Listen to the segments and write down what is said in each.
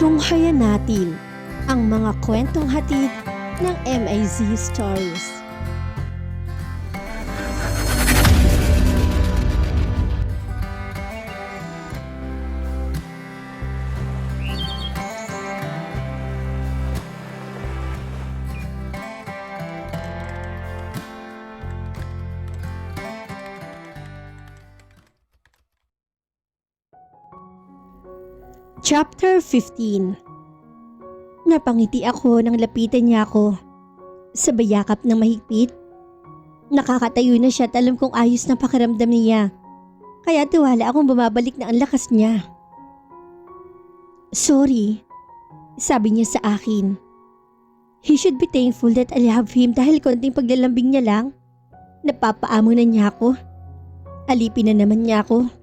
Tunghayan natin ang mga kwentong hatid ng MAZ Stories. Chapter 15. Napangiti ako nang lapitan niya ako. Sabay yakap ng mahigpit. Nakakatayo na siya at alam kong ayos na pakiramdam niya. Kaya tiwala akong bumabalik na ang lakas niya. Sorry, sabi niya sa akin. He should be thankful that I love him dahil konting paglalambing niya lang. Napapaamo na niya ako. Alipin na naman niya ako.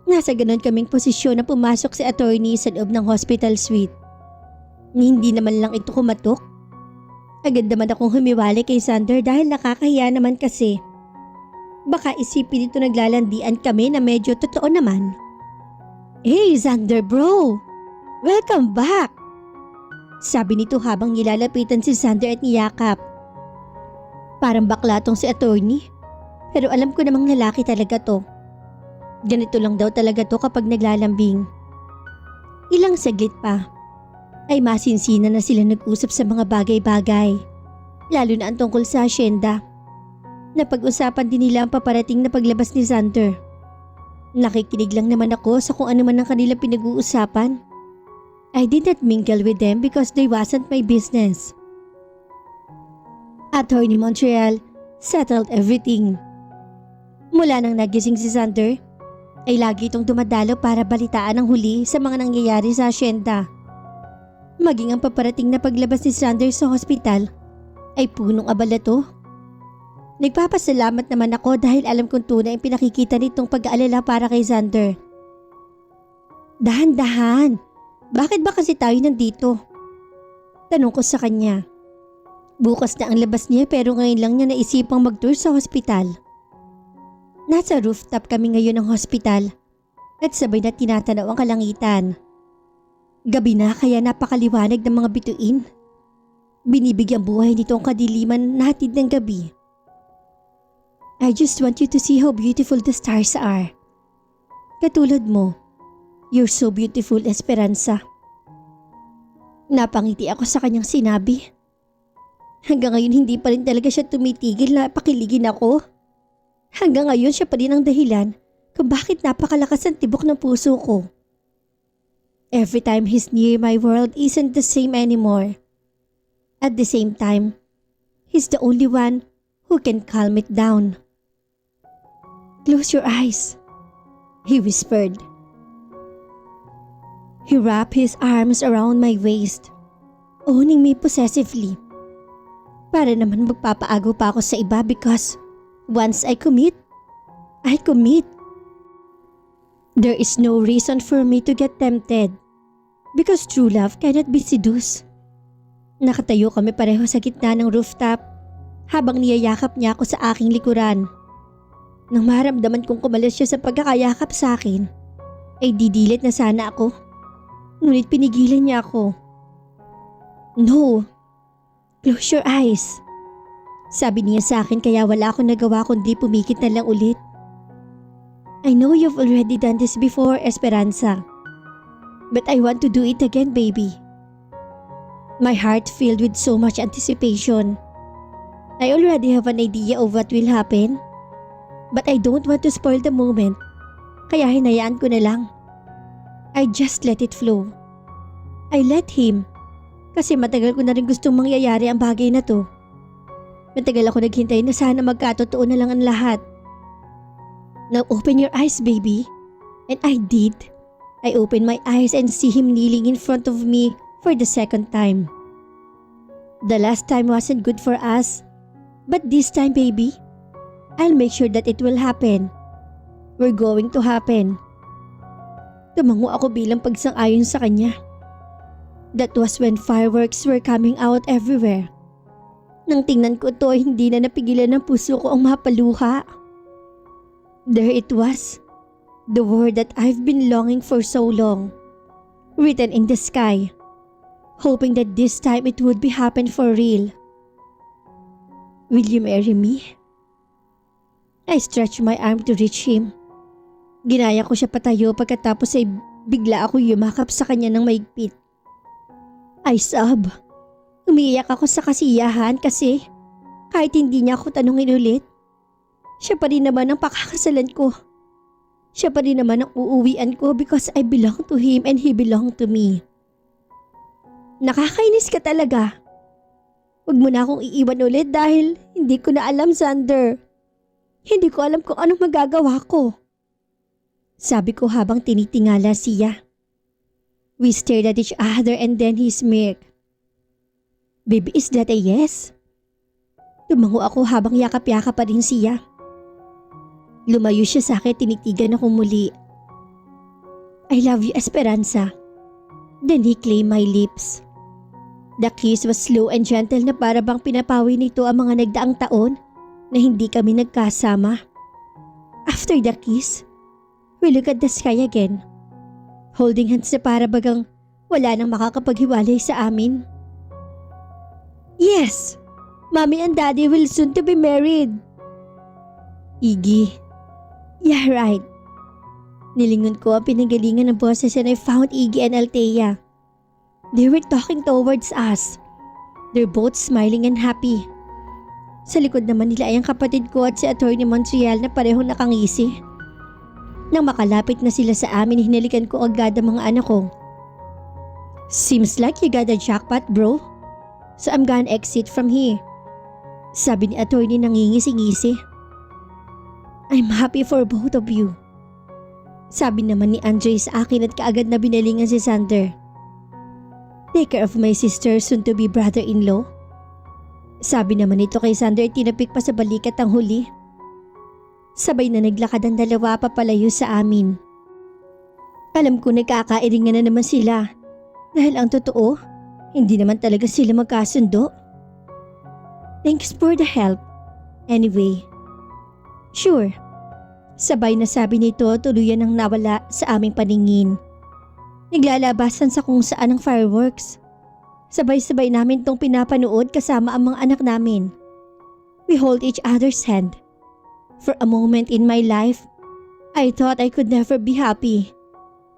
Nasa ganon kaming posisyon na pumasok si attorney sa loob ng hospital suite. Hindi naman lang ito kumatok. Agad naman akong humiwalay kay Sander dahil nakakahiya naman kasi. Baka isipin ito naglalandian kami na medyo totoo naman. Hey Sander bro! Welcome back! Sabi nito habang nilalapitan si Sander at niyakap. Parang bakla tong si attorney. Pero alam ko namang lalaki talaga to. Ganito lang daw talaga to kapag naglalambing. Ilang saglit pa ay masinsina na sila nag-usap sa mga bagay-bagay, lalo na ang tungkol sa asyenda. Napag-usapan din nila ang paparating na paglabas ni Sander. Nakikinig lang naman ako sa kung ano man ang kanilang pinag-uusapan. I did not mingle with them because they wasn't my business. Attorney Montreal settled everything. Mula nang nagising si Sander, ay lagi itong dumadalo para balitaan ang huli sa mga nangyayari sa asyenda. Maging ang paparating na paglabas ni Sander sa hospital ay punong abala to. Nagpapasalamat naman ako dahil alam kong tunay ang pinakikita nitong pag-aalala para kay Sander. Dahan-dahan, bakit ba kasi tayo nandito? Tanong ko sa kanya. Bukas na ang labas niya pero ngayon lang niya naisipang mag-tour sa hospital. Nasa rooftop kami ngayon ng hospital at sabay na tinatanaw ang kalangitan. Gabi na kaya napakaliwanag ng mga bituin. Binibigyang buhay nito ang kadiliman na hatid ng gabi. I just want you to see how beautiful the stars are. Katulad mo, you're so beautiful, Esperanza. Napangiti ako sa kanyang sinabi. Hanggang ngayon hindi pa rin talaga siya tumitigil na pakiligin ako. Hanggang ngayon siya pa rin ang dahilan kung bakit napakalakas ang tibok ng puso ko. Every time he's near, my world isn't the same anymore. At the same time, he's the only one who can calm it down. Close your eyes, he whispered. He wrapped his arms around my waist, owning me possessively. Para naman magpapaagaw pa ako sa iba because once I commit, I commit. There is no reason for me to get tempted because true love cannot be seduced. Nakatayo kami pareho sa gitna ng rooftop habang niyayakap niya ako sa aking likuran. Nang maramdaman kong kumalas siya sa pagkakayakap sa akin, ay didilit na sana ako. Ngunit pinigilan niya ako. No, close your eyes. Sabi niya sa akin kaya wala akong nagawa kundi pumikit na lang ulit. I know you've already done this before, Esperanza. But I want to do it again, baby. My heart filled with so much anticipation. I already have an idea of what will happen. But I don't want to spoil the moment. Kaya hinayaan ko na lang. I just let it flow. I let him. Kasi matagal ko na rin gustong mangyayari ang bagay na to. Matagal ako naghintay na sana magkatotoo na lang ang lahat. Now open your eyes, baby. And I did. I opened my eyes and see him kneeling in front of me for the second time. The last time wasn't good for us. But this time, baby, I'll make sure that it will happen. We're going to happen. Tumango ako bilang pagsang-ayon sa kanya. That was when fireworks were coming out everywhere. Nang tingnan ko ito ay hindi na napigilan ng puso ko ang mapaluha. There it was, the word that I've been longing for so long. written in the sky, hoping that this time it would be happen for real. Will you marry me? I stretched my arm to reach him. Ginaya ko siya patayo pagkatapos ay bigla ako yumakap sa kanya ng maigpit. I sob. Umiiyak ako sa kasiyahan kasi kahit hindi niya ako tanungin ulit, siya pa rin naman ang pakakasalan ko. Siya pa rin naman ang uuwian ko because I belong to him and he belong to me. Nakakainis ka talaga. Huwag mo na akong iiwan ulit dahil hindi ko na alam, Xander. Hindi ko alam kung anong magagawa ko. Sabi ko habang tinitingala siya. We stared at each other and then he smirked. Baby, is that a yes? Tumango ako habang yakap-yakap pa rin siya. Lumayo siya sa akin, tinitigan ako muli. I love you, Esperanza. Then he claimed my lips. The kiss was slow and gentle na para bang pinapawi nito ang mga nagdaang taon na hindi kami nagkasama. After the kiss, we look at the sky again. Holding hands na para bagang wala nang makakapaghiwalay sa amin. Yes! Mommy and Daddy will soon to be married. Iggy. Yeah, right. Nilingon ko ang pinanggalingan ng boses and I found Iggy and Althea. They were talking towards us. They're both smiling and happy. Sa likod naman nila ay ang kapatid ko at si Atty. Montreal na parehong nakangisi. Nang makalapit na sila sa amin, hinalikan ko agad ang mga anak ko. Seems like you got a jackpot, bro. So I'm gonna exit from here. Sabi ni Atty. Nangingisi-ngisi. I'm happy for both of you. Sabi naman ni Andre sa akin at kaagad na binalingan si Xander. Take care of my sister, soon to be brother-in-law. Sabi naman nito kay Xander, tinapik pa sa balikat ang huli. Sabay na naglakad ang dalawa papalayo sa amin. Alam ko nagkakairingan na naman sila. Dahil ang totoo, hindi naman talaga sila magkasundo. Thanks for the help. Anyway. Sure. Sabay na sabi nito, tuluyan ang nawala sa aming paningin. Naglalabasan sa kung saan ang fireworks. Sabay-sabay namin tong pinapanood kasama ang mga anak namin. We hold each other's hand. For a moment in my life, I thought I could never be happy.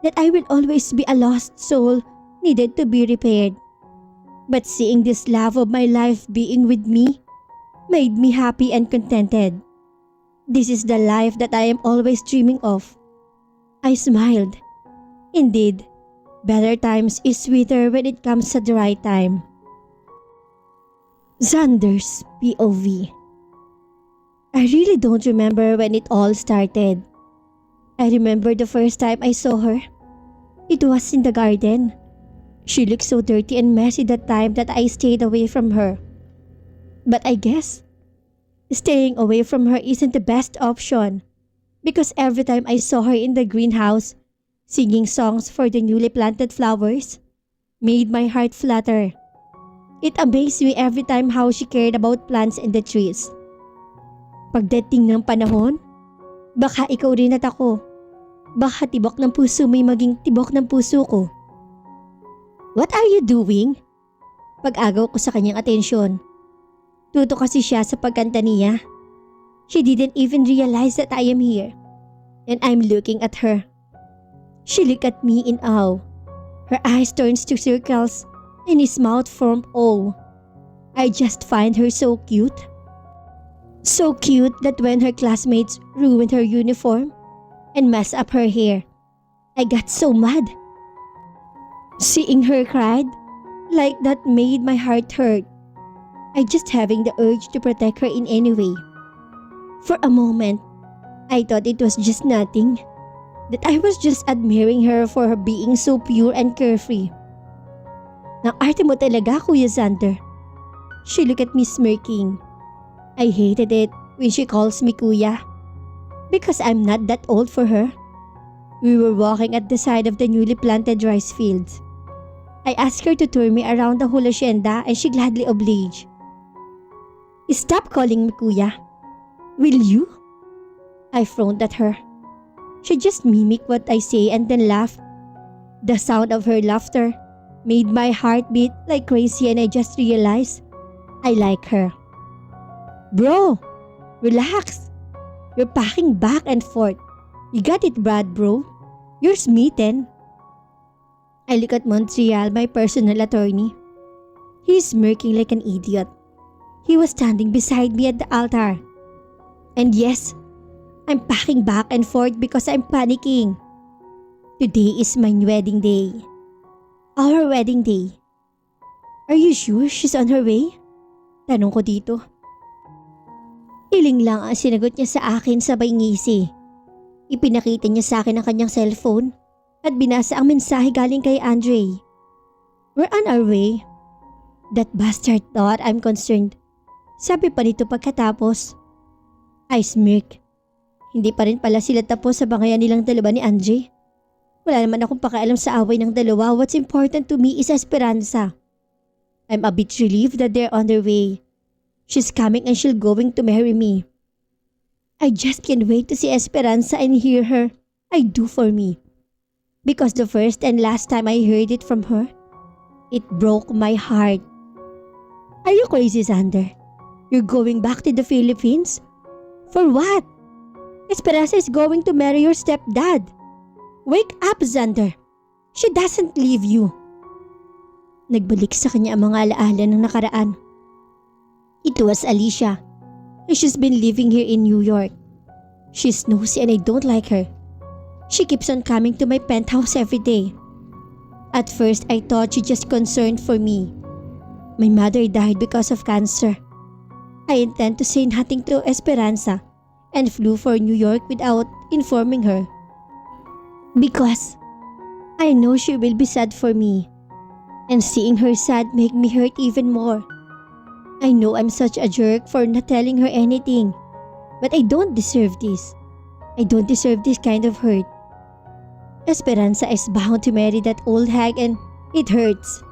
That I will always be a lost soul needed to be repaired. But seeing this love of my life being with me made me happy and contented. This is the life that I am always dreaming of. I smiled. Indeed, better times is sweeter when it comes at the right time. Xander's POV. I really don't remember when it all started. I remember the first time I saw her. It was in the garden. She looked so dirty and messy that time that I stayed away from her. But I guess staying away from her isn't the best option because every time I saw her in the greenhouse singing songs for the newly planted flowers made my heart flutter. It amazed me every time how she cared about plants and the trees. Pagdating ng panahon, baka ikaw rin at ako. Baka tibok ng puso may maging tibok ng puso ko. What are you doing? Pag-agaw ko sa kanyang atensyon. Tuto kasi siya sa pagkanta niya. She didn't even realize that I am here. And I'm looking at her. She looked at me in awe. Her eyes turned to circles and his mouth formed O. I just find her so cute. So cute that when her classmates ruined her uniform and messed up her hair, I got so mad. Seeing her cried, like that made my heart hurt. I just having the urge to protect her in any way. For a moment, I thought it was just nothing. That I was just admiring her for her being so pure and carefree. Nang arte mo talaga, Kuya Xander. She looked at me smirking. I hated it when she calls me Kuya. Because I'm not that old for her. We were walking at the side of the newly planted rice fields. I asked her to tour me around the whole hacienda and she gladly obliged. Stop calling me Kuya. Will you? I frowned at her. She just mimicked what I say and then laughed. The sound of her laughter made my heart beat like crazy and I just realized I like her. Bro, relax. You're packing back and forth. You got it, Brad, bro. You're smitten. I look at Montreal, my personal attorney. He's smirking like an idiot. He was standing beside me at the altar. And yes, I'm packing back and forth because I'm panicking. Today is my wedding day. Our wedding day. Are you sure she's on her way? Tanong ko dito. Iling lang ang sinagot niya sa akin sabay ngisi. Ipinakita niya sa akin ang kanyang cellphone at binasa ang mensahe galing kay Andre. We're on our way. That bastard thought I'm concerned. Sabi pa nito pagkatapos. I smirk. Hindi pa rin pala sila tapos sa bangayan nilang dalawa ni Andre. Wala naman akong pakialam sa away ng dalawa. What's important to me is Esperanza. I'm a bit relieved that they're on their way. She's coming and she'll going to marry me. I just can't wait to see Esperanza and hear her. I do for me. Because the first and last time I heard it from her, it broke my heart. Are you crazy, Xander? You're going back to the Philippines? For what? Esperanza is going to marry your stepdad. Wake up, Xander. She doesn't leave you. Nagbalik sa kanya ang mga alaala ng nakaraan. It was Alicia. And she's been living here in New York. She's nosy and I don't like her. She keeps on coming to my penthouse every day. At first, I thought she just concerned for me. My mother died because of cancer. I intend to say nothing to Esperanza and flew for New York without informing her. Because I know she will be sad for me. And seeing her sad make me hurt even more. I know I'm such a jerk for not telling her anything. But I don't deserve this. I don't deserve this kind of hurt. Esperanza is bound to marry that old hag and it hurts.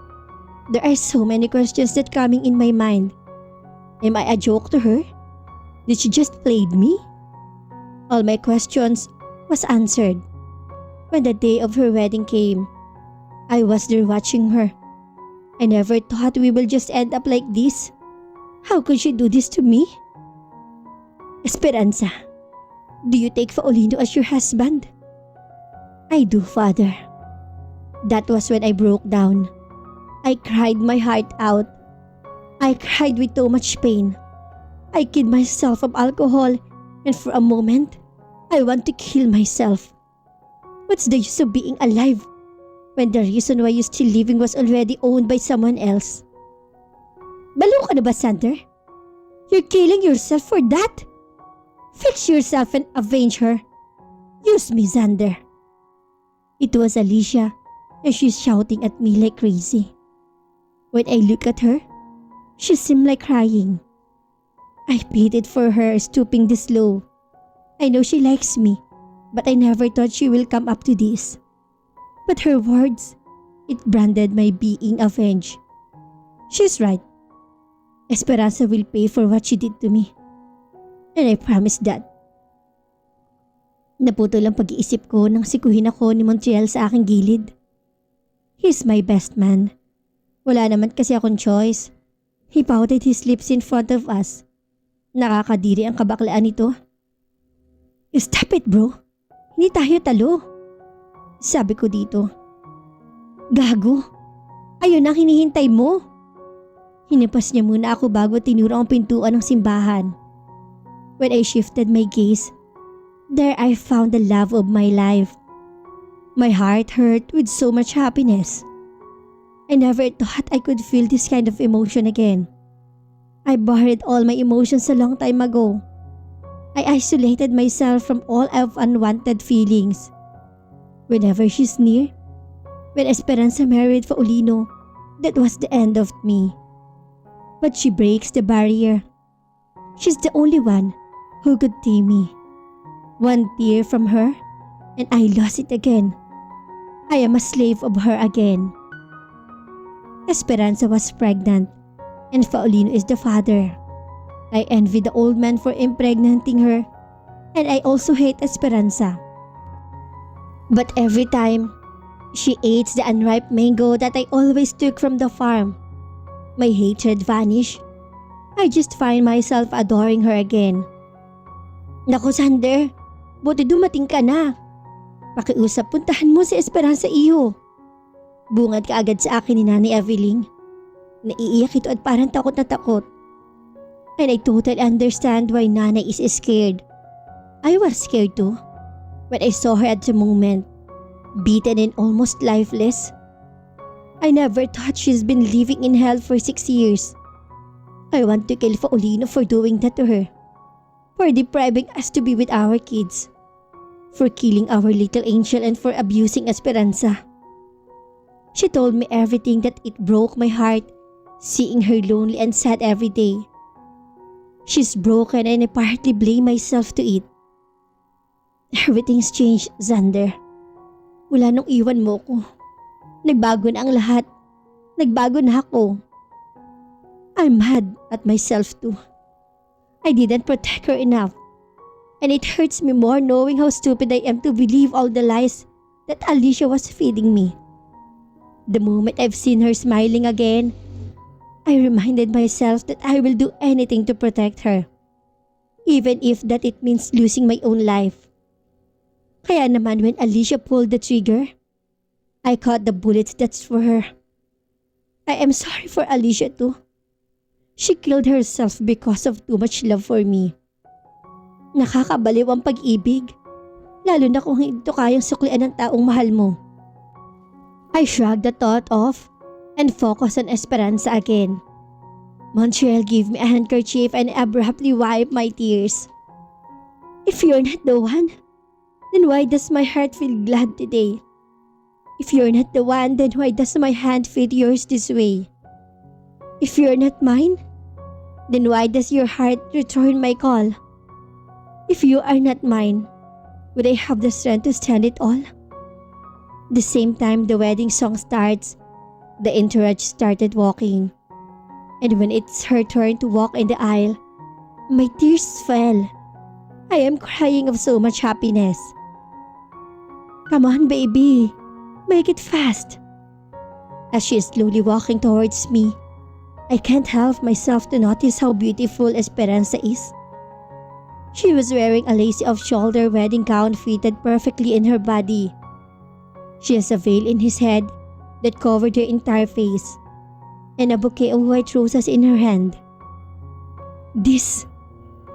There are so many questions that coming in my mind. Am I a joke to her? Did she just played me? All my questions was answered. When the day of her wedding came, I was there watching her. I never thought we will just end up like this. How could she do this to me? Esperanza, do you take Paulino as your husband? I do, Father. That was when I broke down. I cried my heart out. I cried with so much pain. I killed myself of alcohol and for a moment, I want to kill myself. What's the use of being alive when the reason why you're still living was already owned by someone else? Balo ka na ba, Sander? You're killing yourself for that? Fix yourself and avenge her. Use me, Xander. It was Alicia and she's shouting at me like crazy. When I look at her, she seemed like crying. I pleaded for her, stooping this low. I know she likes me, but I never thought she will come up to this. But her words, it branded my being avenged. She's right. Esperanza will pay for what she did to me. And I promise that. Naputol ang pag-iisip ko nang sikuhin ako ni Montreal sa aking gilid. He's my best man. Wala naman kasi akong choice. He pouted his lips in front of us. Nakakadiri ang kabaklaan nito. Stop it, bro. Hindi tayo talo. Sabi ko dito. Gago. Ayun ang hinihintay mo. Hinipas niya muna ako bago tinuro ang pintuan ng simbahan. When I shifted my gaze, there I found the love of my life. My heart hurt with so much happiness. I never thought I could feel this kind of emotion again. I buried all my emotions a long time ago. I isolated myself from all of unwanted feelings. Whenever she's near, when Esperanza married Paulino, that was the end of me. But she breaks the barrier. She's the only one who could tame me. One tear from her, and I lost it again. I am a slave of her again. Esperanza was pregnant, and Paulino is the father. I envy the old man for impregnating her, and I also hate Esperanza. But every time, She ate the unripe mango that I always took from the farm. My hatred vanished. I just find myself adoring her again. Naku Sander, buti dumating ka na. Pakiusap, puntahan mo si Esperanza iyo. Bungad ka agad sa akin ni Nanay Eveling. Naiiyak ito at parang takot na takot. And I totally understand why Nanay is scared. I was scared too when I saw her at the moment, beaten and almost lifeless. I never thought she's been living in hell for 6 years. I want to kill Paulino for doing that to her, for depriving us to be with our kids, for killing our little angel and for abusing Esperanza. She told me everything that it broke my heart, seeing her lonely and sad every day. She's broken and I partly blame myself to it. Everything's changed, Xander. Mula nung iwan mo ko, nagbago na ang lahat. Nagbago na ako. I'm mad at myself too. I didn't protect her enough. And it hurts me more knowing how stupid I am to believe all the lies that Alicia was feeding me. The moment I've seen her smiling again, I reminded myself that I will do anything to protect her, even if that it means losing my own life. Kaya naman when Alicia pulled the trigger, I caught the bullets that's for her. I am sorry for Alicia too. She killed herself because of too much love for me. Nakakabaliw ang pag-ibig, lalo na kung hindi ito kayang suklian ng taong mahal mo. I shrugged the thought off and focused on Esperanza again. Montreal gave me a handkerchief and abruptly wiped my tears. If you're not the one, then why does my heart feel glad today? If you're not the one, then why does my hand feel yours this way? If you're not mine, then why does your heart return my call? If you are not mine, would I have the strength to stand it all? The same time the wedding song starts, the entourage started walking. And when it's her turn to walk in the aisle, my tears fell. I am crying of so much happiness. Come on, baby. Make it fast. As she is slowly walking towards me, I can't help myself to notice how beautiful Esperanza is. She was wearing a lacy off-shoulder wedding gown fitted perfectly in her body. She has a veil in his head that covered her entire face, and a bouquet of white roses in her hand. This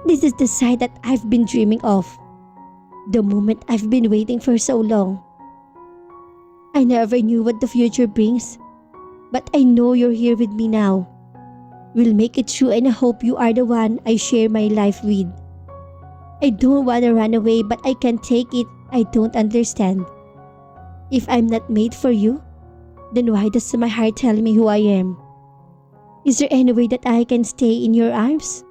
is the sight that I've been dreaming of. The moment I've been waiting for so long. I never knew what the future brings, but I know you're here with me now. We'll make it true and I hope you are the one I share my life with. I don't want to run away but I can't take it. I don't understand. If I'm not made for you, then why does my heart tell me who I am? Is there any way that I can stay in your arms?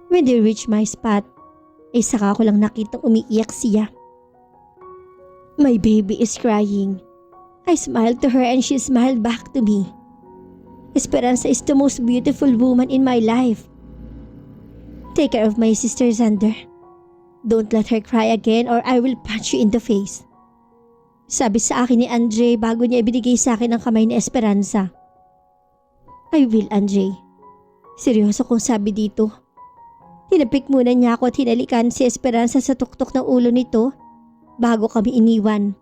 When they reached my spot, ay saka ko lang nakitang umiiyak siya. My baby is crying. I smiled to her and she smiled back to me. Esperanza is the most beautiful woman in my life. Take care of my sister, Xander. Don't let her cry again or I will punch you in the face. Sabi sa akin ni Andre bago niya ibinigay sa akin ang kamay ni Esperanza. I will, Andre. Seryoso kong sabi dito. Tinapik muna niya ako at hinalikan si Esperanza sa tuktok ng ulo nito bago kami iniwan.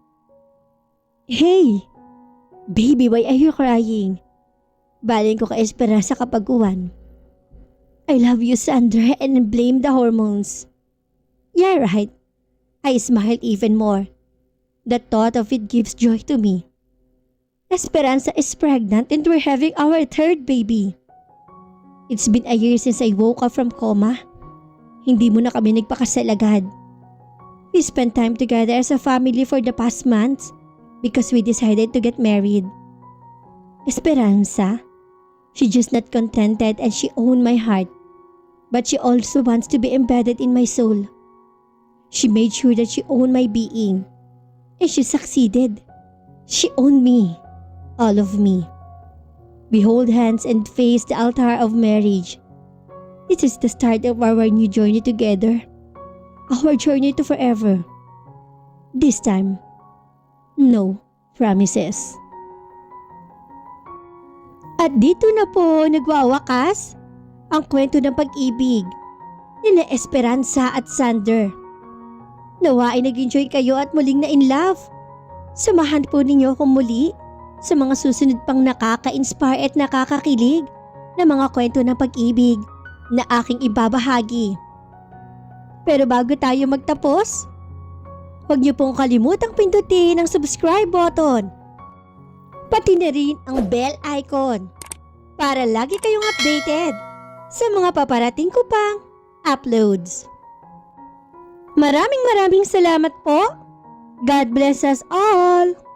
Hey! Baby, why are you crying? Baling ko kay Esperanza kapag uwan. I love you, Sandra, and blame the hormones. Yeah, right. I smiled even more. The thought of it gives joy to me. Esperanza is pregnant and we're having our third baby. It's been a year since I woke up from coma. Hindi mo na kami nagpakasal agad. We spent time together as a family for the past months because we decided to get married. Esperanza, she's just not contented and she owned my heart. But she also wants to be embedded in my soul. She made sure that she owned my being. And she succeeded. She owned me. All of me. We hold hands and face the altar of marriage. This is the start of our new journey together. Our journey to forever. This time, No promises. At dito na po nagwawakas ang kwento ng pag-ibig ni Esperanza at Sander. Nawa ay nag-enjoy kayo at muling na in love. Samahan po ninyo akong muli sa mga susunod pang nakaka-inspire at nakakakilig na mga kwento ng pag-ibig na aking ibabahagi. Pero bago tayo magtapos, huwag niyo pong kalimutang pindutin ang subscribe button. Pati na rin ang bell icon para lagi kayong updated sa mga paparating ko pang uploads. Maraming salamat po. God bless us all.